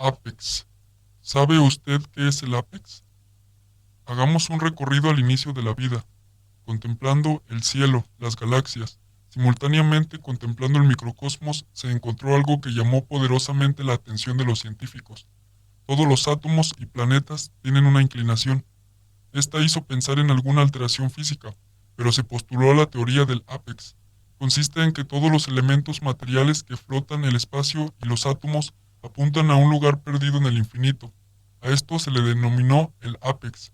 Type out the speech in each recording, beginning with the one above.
Apex. ¿Sabe usted qué es el Apex? Hagamos un recorrido al inicio de la vida, contemplando el cielo, las galaxias. Simultáneamente contemplando el microcosmos, se encontró algo que llamó poderosamente la atención de los científicos. Todos los átomos y planetas tienen una inclinación. Esta hizo pensar en alguna alteración física, pero se postuló la teoría del Apex. Consiste en que todos los elementos materiales que flotan el espacio y los átomos apuntan a un lugar perdido en el infinito. A esto se le denominó el Apex.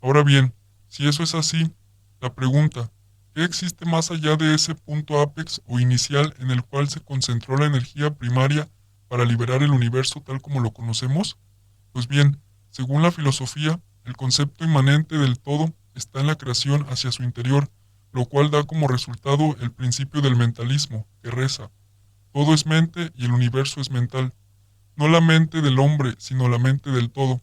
Ahora bien, si eso es así, la pregunta, ¿qué existe más allá de ese punto Apex o inicial en el cual se concentró la energía primaria para liberar el universo tal como lo conocemos? Pues bien, según la filosofía, el concepto inmanente del todo está en la creación hacia su interior, lo cual da como resultado el principio del mentalismo, que reza: todo es mente y el universo es mental. No la mente del hombre, sino la mente del todo.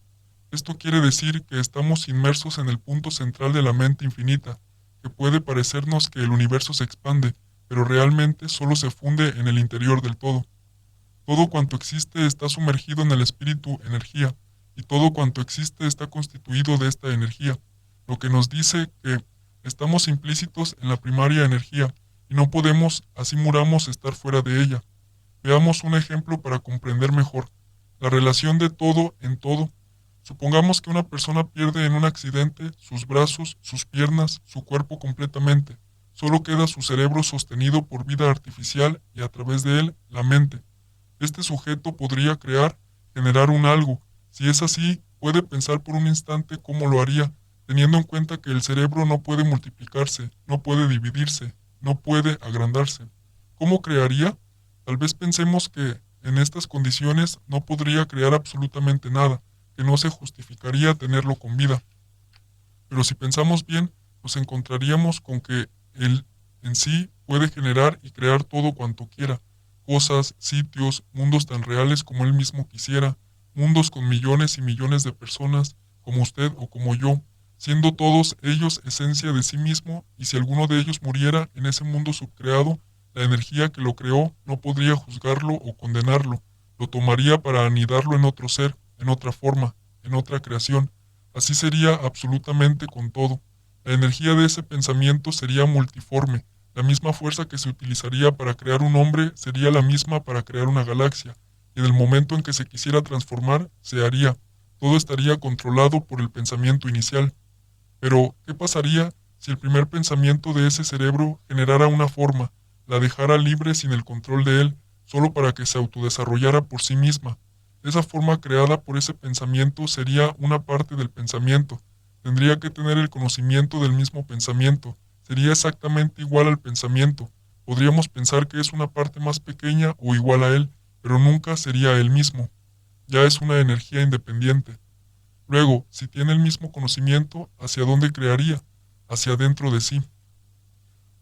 Esto quiere decir que estamos inmersos en el punto central de la mente infinita, que puede parecernos que el universo se expande, pero realmente solo se funde en el interior del todo. Todo cuanto existe está sumergido en el espíritu energía, y todo cuanto existe está constituido de esta energía, lo que nos dice que estamos implícitos en la primaria energía, y no podemos, así muramos, estar fuera de ella. Veamos un ejemplo para comprender mejor la relación de todo en todo. Supongamos que una persona pierde en un accidente sus brazos, sus piernas, su cuerpo completamente. Solo queda su cerebro sostenido por vida artificial y a través de él la mente. Este sujeto podría crear, generar un algo. Si es así, puede pensar por un instante cómo lo haría, teniendo en cuenta que el cerebro no puede multiplicarse, no puede dividirse, no puede agrandarse. ¿Cómo crearía? Tal vez pensemos que en estas condiciones no podría crear absolutamente nada, que no se justificaría tenerlo con vida. Pero si pensamos bien, nos encontraríamos con que él en sí puede generar y crear todo cuanto quiera: cosas, sitios, mundos tan reales como él mismo quisiera, mundos con millones y millones de personas, como usted o como yo, siendo todos ellos esencia de sí mismo, y si alguno de ellos muriera en ese mundo subcreado, la energía que lo creó no podría juzgarlo o condenarlo, lo tomaría para anidarlo en otro ser, en otra forma, en otra creación. Así sería absolutamente con todo. La energía de ese pensamiento sería multiforme. La misma fuerza que se utilizaría para crear un hombre sería la misma para crear una galaxia, y en el momento en que se quisiera transformar, se haría. Todo estaría controlado por el pensamiento inicial. Pero, ¿qué pasaría si el primer pensamiento de ese cerebro generara una forma, la dejara libre sin el control de él, solo para que se autodesarrollara por sí misma? Esa forma creada por ese pensamiento sería una parte del pensamiento. Tendría que tener el conocimiento del mismo pensamiento. Sería exactamente igual al pensamiento. Podríamos pensar que es una parte más pequeña o igual a él, pero nunca sería él mismo. Ya es una energía independiente. Luego, si tiene el mismo conocimiento, ¿hacia dónde crearía? Hacia dentro de sí.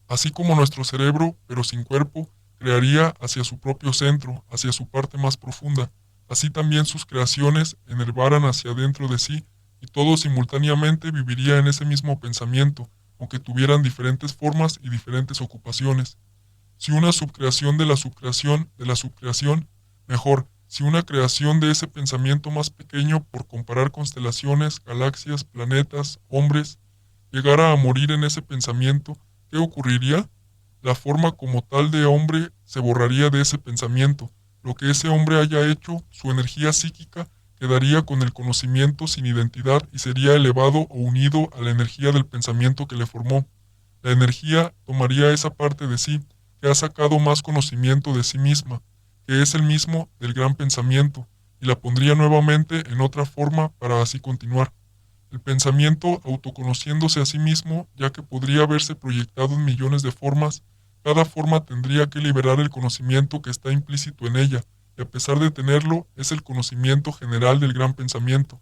Así como nuestro cerebro, pero sin cuerpo, crearía hacia su propio centro, hacia su parte más profunda. Así también sus creaciones enervaran hacia dentro de sí, y todo simultáneamente viviría en ese mismo pensamiento, aunque tuvieran diferentes formas y diferentes ocupaciones. Si una subcreación de la subcreación, mejor, si una creación de ese pensamiento más pequeño por comparar constelaciones, galaxias, planetas, hombres, llegara a morir en ese pensamiento, ¿qué ocurriría? La forma como tal de hombre se borraría de ese pensamiento. Lo que ese hombre haya hecho, su energía psíquica, quedaría con el conocimiento sin identidad y sería elevado o unido a la energía del pensamiento que le formó. La energía tomaría esa parte de sí, que ha sacado más conocimiento de sí misma, que es el mismo del gran pensamiento, y la pondría nuevamente en otra forma para así continuar. El pensamiento autoconociéndose a sí mismo, ya que podría verse proyectado en millones de formas, cada forma tendría que liberar el conocimiento que está implícito en ella, y a pesar de tenerlo, es el conocimiento general del gran pensamiento.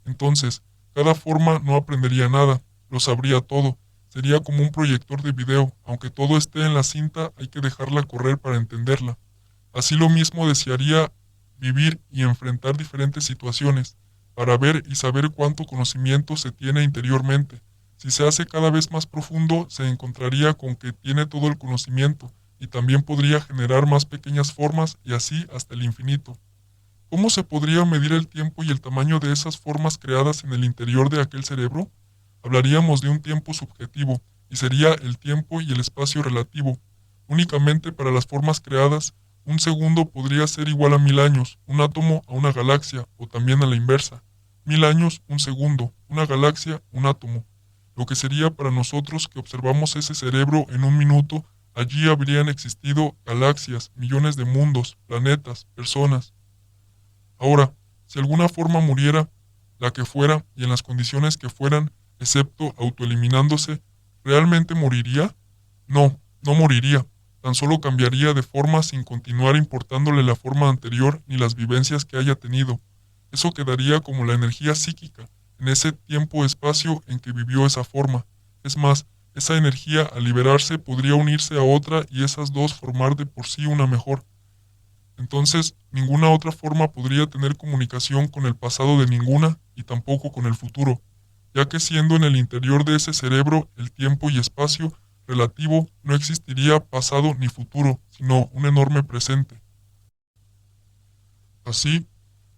Entonces, cada forma no aprendería nada, lo sabría todo. Sería como un proyector de video, aunque todo esté en la cinta, hay que dejarla correr para entenderla. Así lo mismo desearía vivir y enfrentar diferentes situaciones, para ver y saber cuánto conocimiento se tiene interiormente. Si se hace cada vez más profundo, se encontraría con que tiene todo el conocimiento, y también podría generar más pequeñas formas y así hasta el infinito. ¿Cómo se podría medir el tiempo y el tamaño de esas formas creadas en el interior de aquel cerebro? Hablaríamos de un tiempo subjetivo, y sería el tiempo y el espacio relativo. Únicamente para las formas creadas, un segundo podría ser igual a 1000 años, un átomo a una galaxia, o también a la inversa. 1000 años, un segundo, una galaxia, un átomo. Lo que sería para nosotros que observamos ese cerebro en un minuto, allí habrían existido galaxias, millones de mundos, planetas, personas. Ahora, si alguna forma muriera, la que fuera y en las condiciones que fueran, excepto autoeliminándose, ¿realmente moriría? No, no moriría, tan solo cambiaría de forma sin continuar importándole la forma anterior ni las vivencias que haya tenido. Eso quedaría como la energía psíquica, en ese tiempo-espacio en que vivió esa forma. Es más, esa energía al liberarse podría unirse a otra y esas dos formar de por sí una mejor. Entonces, ninguna otra forma podría tener comunicación con el pasado de ninguna y tampoco con el futuro, ya que siendo en el interior de ese cerebro el tiempo y espacio relativo no existiría pasado ni futuro, sino un enorme presente. Así,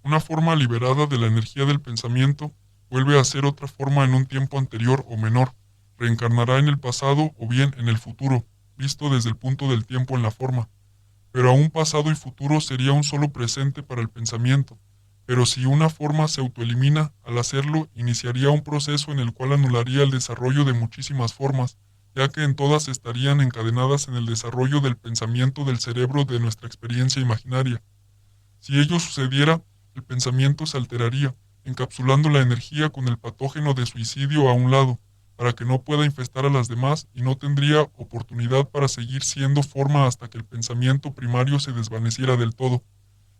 una forma liberada de la energía del pensamiento vuelve a ser otra forma en un tiempo anterior o menor, reencarnará en el pasado o bien en el futuro, visto desde el punto del tiempo en la forma. Pero aún pasado y futuro sería un solo presente para el pensamiento. Pero si una forma se autoelimina, al hacerlo, iniciaría un proceso en el cual anularía el desarrollo de muchísimas formas, ya que en todas estarían encadenadas en el desarrollo del pensamiento del cerebro de nuestra experiencia imaginaria. Si ello sucediera, el pensamiento se alteraría, encapsulando la energía con el patógeno de suicidio a un lado, para que no pueda infestar a las demás y no tendría oportunidad para seguir siendo forma hasta que el pensamiento primario se desvaneciera del todo.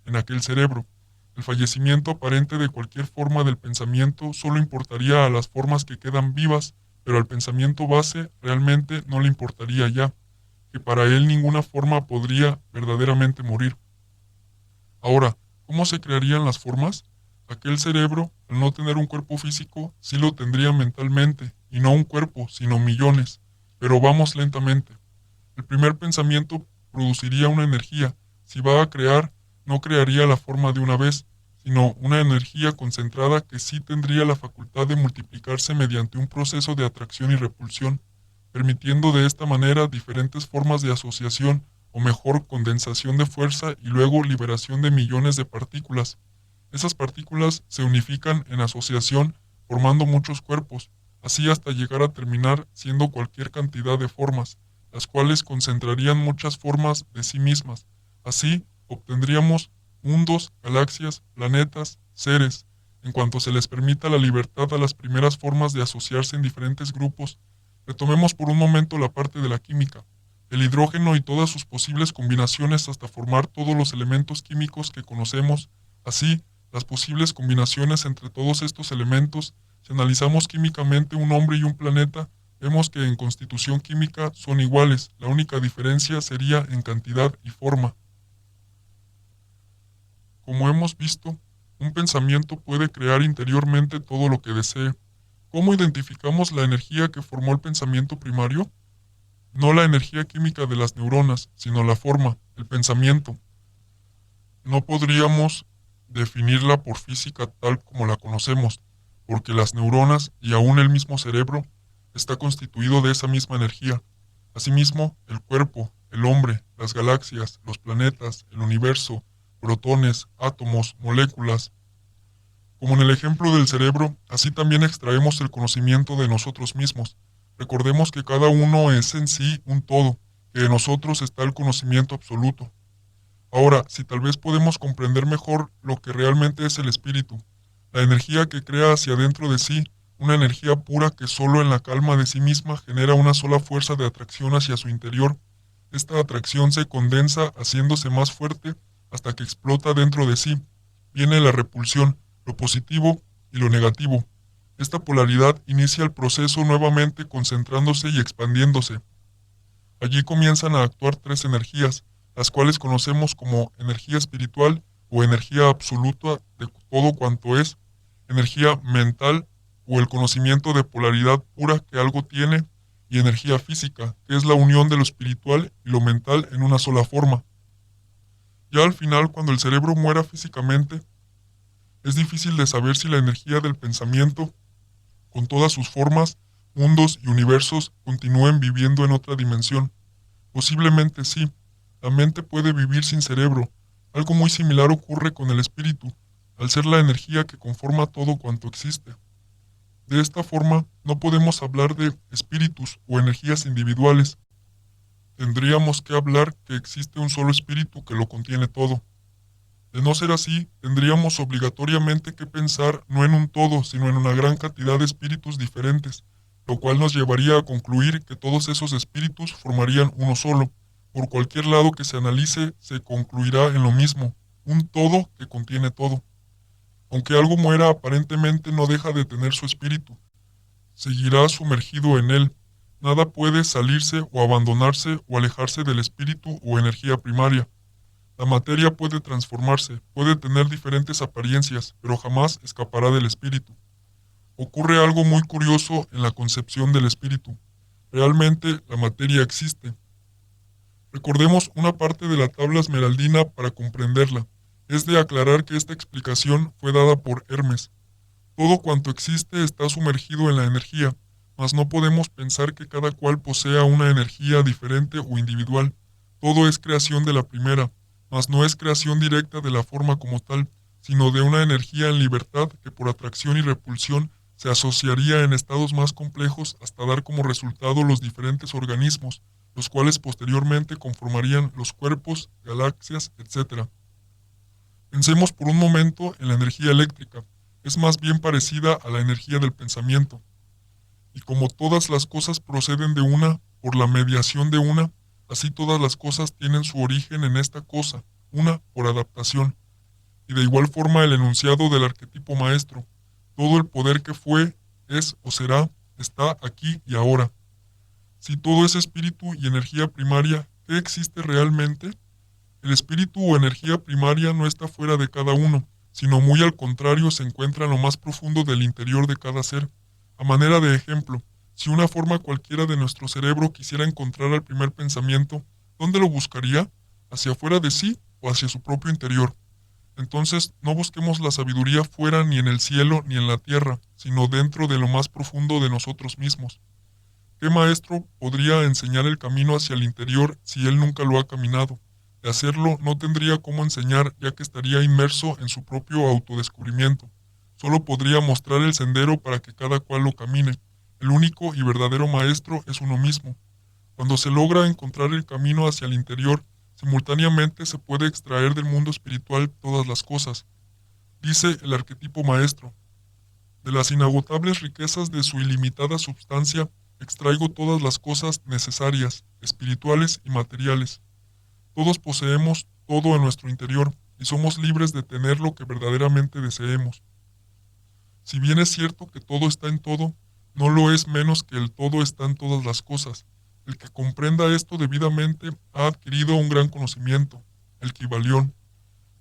En aquel cerebro, el fallecimiento aparente de cualquier forma del pensamiento solo importaría a las formas que quedan vivas, pero al pensamiento base realmente no le importaría ya, que para él ninguna forma podría verdaderamente morir. Ahora, ¿cómo se crearían las formas? Aquel cerebro, al no tener un cuerpo físico, sí lo tendría mentalmente, y no un cuerpo, sino millones. Pero vamos lentamente. El primer pensamiento produciría una energía. Si va a crear, no crearía la forma de una vez, sino una energía concentrada que sí tendría la facultad de multiplicarse mediante un proceso de atracción y repulsión, permitiendo de esta manera diferentes formas de asociación o mejor condensación de fuerza y luego liberación de millones de partículas. Esas partículas se unifican en asociación formando muchos cuerpos, así hasta llegar a terminar siendo cualquier cantidad de formas, las cuales concentrarían muchas formas de sí mismas. Así obtendríamos mundos, galaxias, planetas, seres, en cuanto se les permita la libertad a las primeras formas de asociarse en diferentes grupos. Retomemos por un momento la parte de la química, el hidrógeno y todas sus posibles combinaciones hasta formar todos los elementos químicos que conocemos. Así, las posibles combinaciones entre todos estos elementos, si analizamos químicamente un hombre y un planeta, vemos que en constitución química son iguales, la única diferencia sería en cantidad y forma. Como hemos visto, un pensamiento puede crear interiormente todo lo que desee. ¿Cómo identificamos la energía que formó el pensamiento primario? No la energía química de las neuronas, sino la forma, el pensamiento. No podríamos definirla por física tal como la conocemos, porque las neuronas y aún el mismo cerebro está constituido de esa misma energía. Asimismo, el cuerpo, el hombre, las galaxias, los planetas, el universo, protones, átomos, moléculas. Como en el ejemplo del cerebro, así también extraemos el conocimiento de nosotros mismos. Recordemos que cada uno es en sí un todo, que en nosotros está el conocimiento absoluto. Ahora, si tal vez podemos comprender mejor lo que realmente es el espíritu, la energía que crea hacia dentro de sí, una energía pura que solo en la calma de sí misma genera una sola fuerza de atracción hacia su interior. Esta atracción se condensa haciéndose más fuerte hasta que explota dentro de sí. Viene la repulsión, lo positivo y lo negativo. Esta polaridad inicia el proceso nuevamente concentrándose y expandiéndose. Allí comienzan a actuar tres energías, las cuales conocemos como energía espiritual o energía absoluta de todo cuanto es, energía mental o el conocimiento de polaridad pura que algo tiene, y energía física, que es la unión de lo espiritual y lo mental en una sola forma. Ya al final, cuando el cerebro muera físicamente, es difícil de saber si la energía del pensamiento, con todas sus formas, mundos y universos, continúen viviendo en otra dimensión. Posiblemente sí, la mente puede vivir sin cerebro. Algo muy similar ocurre con el espíritu, al ser la energía que conforma todo cuanto existe. De esta forma, no podemos hablar de espíritus o energías individuales. Tendríamos que hablar que existe un solo espíritu que lo contiene todo. De no ser así, tendríamos obligatoriamente que pensar no en un todo, sino en una gran cantidad de espíritus diferentes, lo cual nos llevaría a concluir que todos esos espíritus formarían uno solo. Por cualquier lado que se analice, se concluirá en lo mismo, un todo que contiene todo. Aunque algo muera, aparentemente no deja de tener su espíritu. Seguirá sumergido en él. Nada puede salirse o abandonarse o alejarse del espíritu o energía primaria. La materia puede transformarse, puede tener diferentes apariencias, pero jamás escapará del espíritu. Ocurre algo muy curioso en la concepción del espíritu. Realmente la materia existe. Recordemos una parte de la tabla esmeraldina para comprenderla. Es de aclarar que esta explicación fue dada por Hermes. Todo cuanto existe está sumergido en la energía, mas no podemos pensar que cada cual posea una energía diferente o individual. Todo es creación de la primera, mas no es creación directa de la forma como tal, sino de una energía en libertad que por atracción y repulsión se asociaría en estados más complejos hasta dar como resultado los diferentes organismos, los cuales posteriormente conformarían los cuerpos, galaxias, etc. Pensemos por un momento en la energía eléctrica. Es más bien parecida a la energía del pensamiento. Y como todas las cosas proceden de una, por la mediación de una, así todas las cosas tienen su origen en esta cosa, una por adaptación. Y de igual forma el enunciado del arquetipo maestro, todo el poder que fue, es o será, está aquí y ahora. Si todo es espíritu y energía primaria, ¿qué existe realmente? El espíritu o energía primaria no está fuera de cada uno, sino muy al contrario se encuentra en lo más profundo del interior de cada ser. A manera de ejemplo, si una forma cualquiera de nuestro cerebro quisiera encontrar al primer pensamiento, ¿dónde lo buscaría? ¿Hacia afuera de sí o hacia su propio interior? Entonces, no busquemos la sabiduría fuera ni en el cielo ni en la tierra, sino dentro de lo más profundo de nosotros mismos. ¿Qué maestro podría enseñar el camino hacia el interior si él nunca lo ha caminado? De hacerlo no tendría cómo enseñar ya que estaría inmerso en su propio autodescubrimiento. Solo podría mostrar el sendero para que cada cual lo camine. El único y verdadero maestro es uno mismo. Cuando se logra encontrar el camino hacia el interior, simultáneamente se puede extraer del mundo espiritual todas las cosas. Dice el arquetipo maestro, de las inagotables riquezas de su ilimitada substancia, extraigo todas las cosas necesarias, espirituales y materiales. Todos poseemos todo en nuestro interior y somos libres de tener lo que verdaderamente deseemos. Si bien es cierto que todo está en todo, no lo es menos que el todo está en todas las cosas. El que comprenda esto debidamente ha adquirido un gran conocimiento, el Kybalión.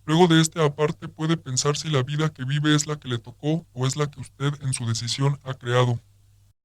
Luego de este aparte puede pensar si la vida que vive es la que le tocó o es la que usted en su decisión ha creado.